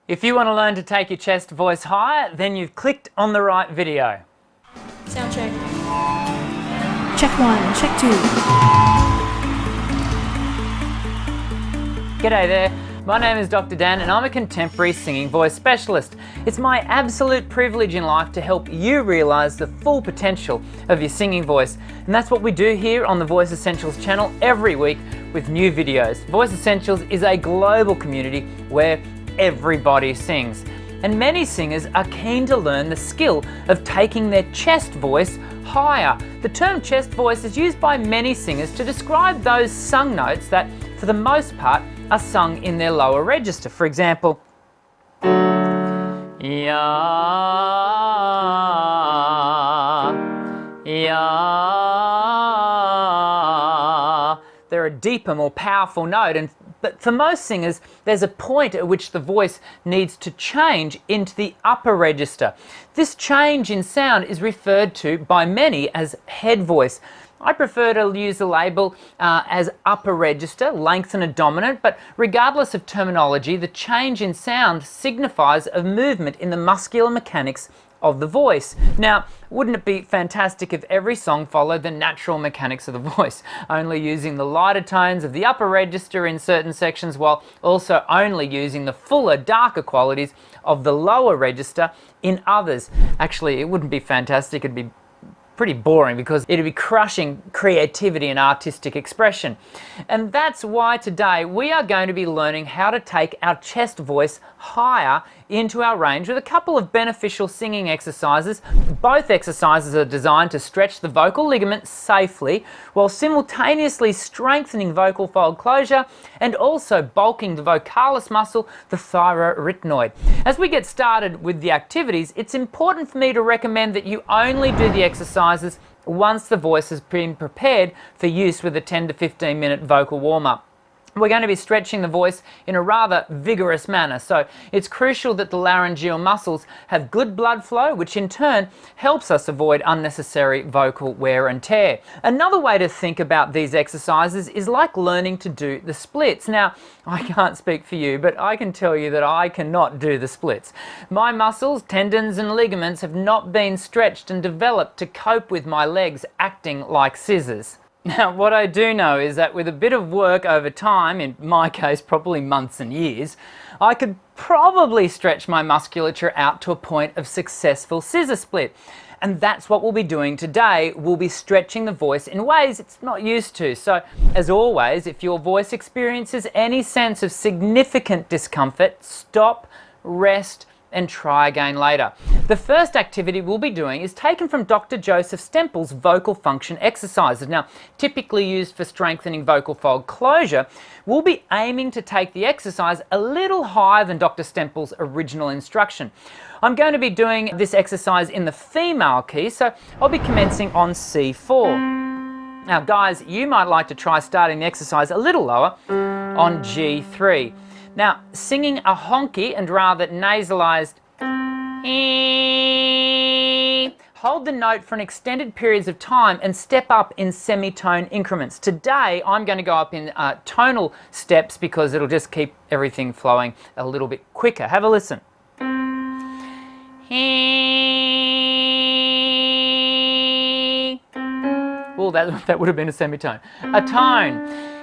If you want to learn to take your chest voice higher, then you've clicked on the right video. Sound check. Check 1, check 2. G'day there, my name is Dr. Dan and I'm a contemporary singing voice specialist. It's my absolute privilege in life to help you realise the full potential of your singing voice. And that's what we do here on the Voice Essentials channel every week with new videos. Voice Essentials is a global community where everybody sings. And many singers are keen to learn the skill of taking their chest voice higher. The term chest voice is used by many singers to describe those sung notes that, for the most part, are sung in their lower register. For example, ya, ya. They're a deeper, more powerful note, but for most singers, there's a point at which the voice needs to change into the upper register. This change in sound is referred to by many as head voice. I prefer to use the label as upper register, lengthen a dominant, but regardless of terminology, the change in sound signifies a movement in the muscular mechanics of the voice. Now, wouldn't it be fantastic if every song followed the natural mechanics of the voice, only using the lighter tones of the upper register in certain sections while also only using the fuller, darker qualities of the lower register in others? Actually, it wouldn't be fantastic, it'd be pretty boring because it'd be crushing creativity and artistic expression. And that's why today we are going to be learning how to take our chest voice higher into our range with a couple of beneficial singing exercises. Both exercises are designed to stretch the vocal ligament safely while simultaneously strengthening vocal fold closure and also bulking the vocalis muscle, the thyroarytenoid. As we get started with the activities, it's important for me to recommend that you only do the exercises once the voice has been prepared for use with a 10 to 15 minute vocal warm-up. We're going to be stretching the voice in a rather vigorous manner, so it's crucial that the laryngeal muscles have good blood flow, which in turn helps us avoid unnecessary vocal wear and tear. Another way to think about these exercises is like learning to do the splits. Now, I can't speak for you, but I can tell you that I cannot do the splits. My muscles, tendons and ligaments have not been stretched and developed to cope with my legs acting like scissors. Now, what I do know is that with a bit of work over time, in my case probably months and years, I could probably stretch my musculature out to a point of successful scissor split. And that's what we'll be doing today. We'll be stretching the voice in ways it's not used to. So, as always, if your voice experiences any sense of significant discomfort, stop, rest, and try again later. The first activity we'll be doing is taken from Dr. Joseph Stempel's vocal function exercises. Now, typically used for strengthening vocal fold closure, we'll be aiming to take the exercise a little higher than Dr. Stempel's original instruction. I'm going to be doing this exercise in the female key, so I'll be commencing on C4. Now, guys, you might like to try starting the exercise a little lower on G3. Now, singing a honky and rather nasalized hold the note for an extended periods of time and step up in semitone increments. Today, I'm going to go up in tonal steps because it'll just keep everything flowing a little bit quicker. Have a listen. Well, that would have been a semitone. A tone.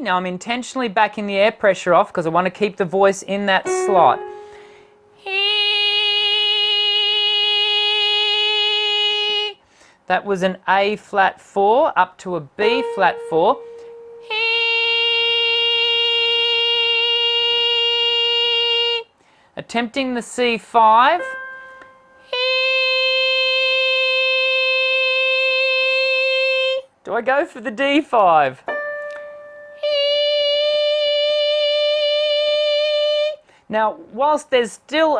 Now I'm intentionally backing the air pressure off because I want to keep the voice in that slot. That was an A flat 4 up to a B flat 4. Attempting the C5. Do I go for the D5? Now, whilst there's still,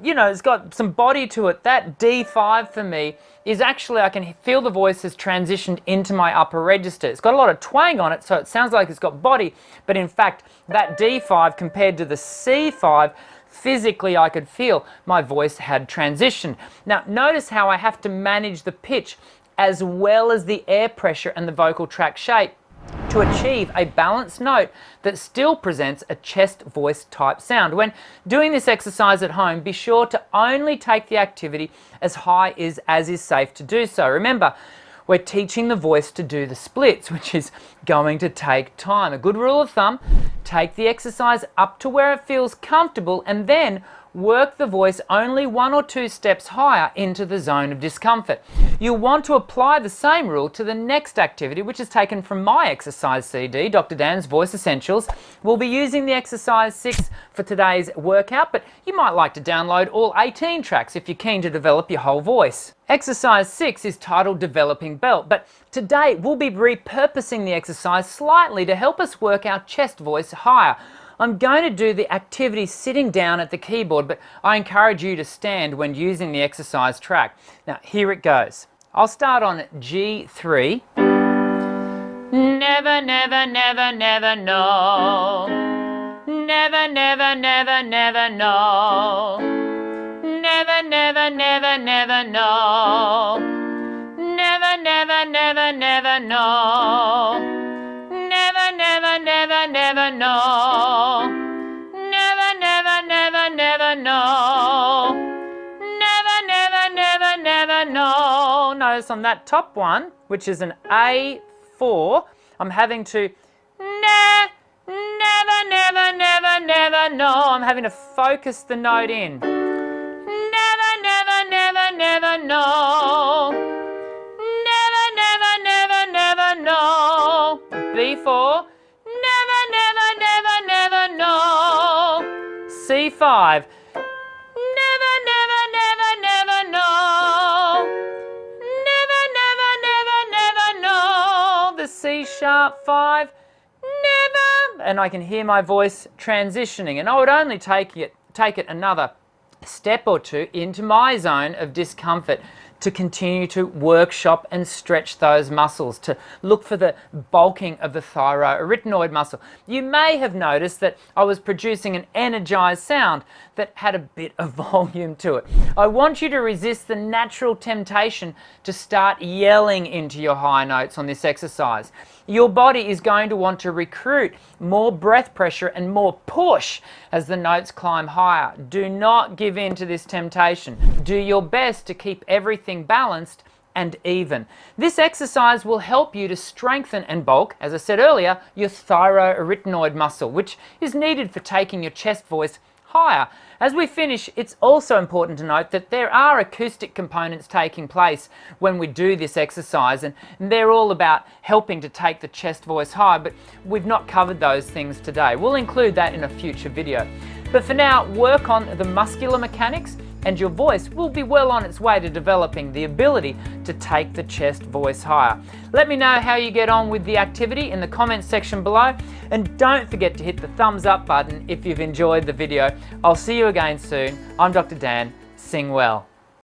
it's got some body to it, that D5 for me is actually, I can feel the voice has transitioned into my upper register. It's got a lot of twang on it, so it sounds like it's got body, but in fact, that D5 compared to the C5, physically I could feel my voice had transitioned. Now, notice how I have to manage the pitch as well as the air pressure and the vocal tract shape to achieve a balanced note that still presents a chest voice type sound. When doing this exercise at home, be sure to only take the activity as high as is safe to do so. Remember, we're teaching the voice to do the splits, which is going to take time. A good rule of thumb, take the exercise up to where it feels comfortable and then work the voice only 1 or 2 steps higher into the zone of discomfort. You'll want to apply the same rule to the next activity, which is taken from my exercise CD, Dr. Dan's Voice Essentials. We'll be using the exercise 6 for today's workout, but you might like to download all 18 tracks if you're keen to develop your whole voice. Exercise 6 is titled Developing Belt, but today we'll be repurposing the exercise slightly to help us work our chest voice higher. I'm going to do the activity sitting down at the keyboard, but I encourage you to stand when using the exercise track. Now, here it goes. I'll start on G3. Never, never, never, never know. Never, never, never, never know. Never, never, never, never know. Never, never, never, never know. Never, never, never, never know. Never, never, never, never know. Never, never, never, never know. Notice on that top one, which is an A4, I'm having to never, never, never, never know. I'm having to focus the note in. Never, never, never, never know. Never, never, never, never know. B4, never, never, never, never know. C5, never, never, never, never know. Never, never, never, never know. The C sharp 5, never. And I can hear my voice transitioning, and I would only take it another step or two into my zone of discomfort to continue to workshop and stretch those muscles, to look for the bulking of the thyroarytenoid muscle. You may have noticed that I was producing an energized sound that had a bit of volume to it. I want you to resist the natural temptation to start yelling into your high notes on this exercise. Your body is going to want to recruit more breath pressure and more push as the notes climb higher. Do not give in to this temptation. Do your best to keep everything balanced and even. This exercise will help you to strengthen and bulk, as I said earlier, your thyroarytenoid muscle, which is needed for taking your chest voice higher. As we finish, it's also important to note that there are acoustic components taking place when we do this exercise, and they're all about helping to take the chest voice high, but we've not covered those things today. We'll include that in a future video. But for now, work on the muscular mechanics and your voice will be well on its way to developing the ability to take the chest voice higher. Let me know how you get on with the activity in the comments section below, and don't forget to hit the thumbs up button if you've enjoyed the video. I'll see you again soon. I'm Dr. Dan. Sing well.